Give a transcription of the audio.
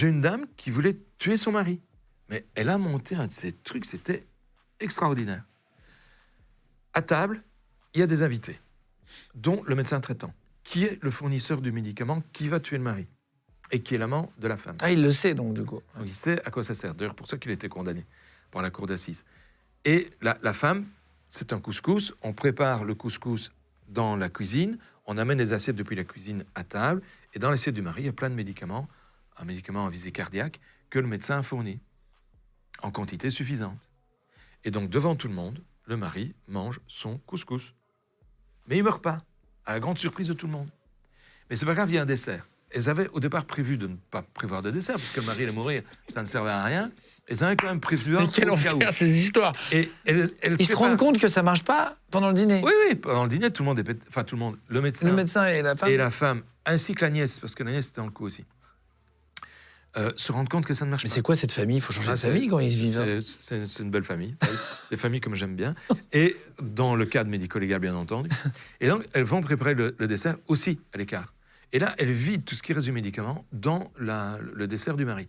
j'ai une dame qui voulait tuer son mari. Mais elle a monté un de ces trucs, c'était extraordinaire. À table, il y a des invités, dont le médecin traitant, qui est le fournisseur du médicament qui va tuer le mari et qui est l'amant de la femme. Ah, il le sait donc, du coup. Donc il sait à quoi ça sert. D'ailleurs, pour ça qu'il a été condamné par la cour d'assises. Et la femme, c'est un couscous. On prépare le couscous dans la cuisine. On amène les assiettes depuis la cuisine à table. Et dans l'assiette du mari, il y a plein de médicaments, un médicament à visée cardiaque, que le médecin a fourni en quantité suffisante. Et donc, devant tout le monde, le mari mange son couscous. Mais il meurt pas, à la grande surprise de tout le monde. Mais c'est pas grave, il y a un dessert. Elles avaient au départ prévu de ne pas prévoir de dessert, parce que le mari allait mourir, ça ne servait à rien. Elles avaient quand même prévu un. Mais quel enfer, ces histoires. Et Ils se rendent compte que ça marche pas pendant le dîner. Oui, pendant le dîner, tout le monde est... Enfin, tout le monde, le médecin et la femme. et la femme, ainsi que la nièce, parce que la nièce était dans le coup aussi, se rendent compte que ça ne marche Mais pas. c'est quoi cette famille? Il faut changer de famille quand ils se vivent. C'est une belle famille, des familles comme j'aime bien, et dans le cadre médico-légal, bien entendu. Et donc, elles vont préparer le dessert aussi à l'écart. Et là, elles vident tout ce qui reste du médicament dans le dessert du mari.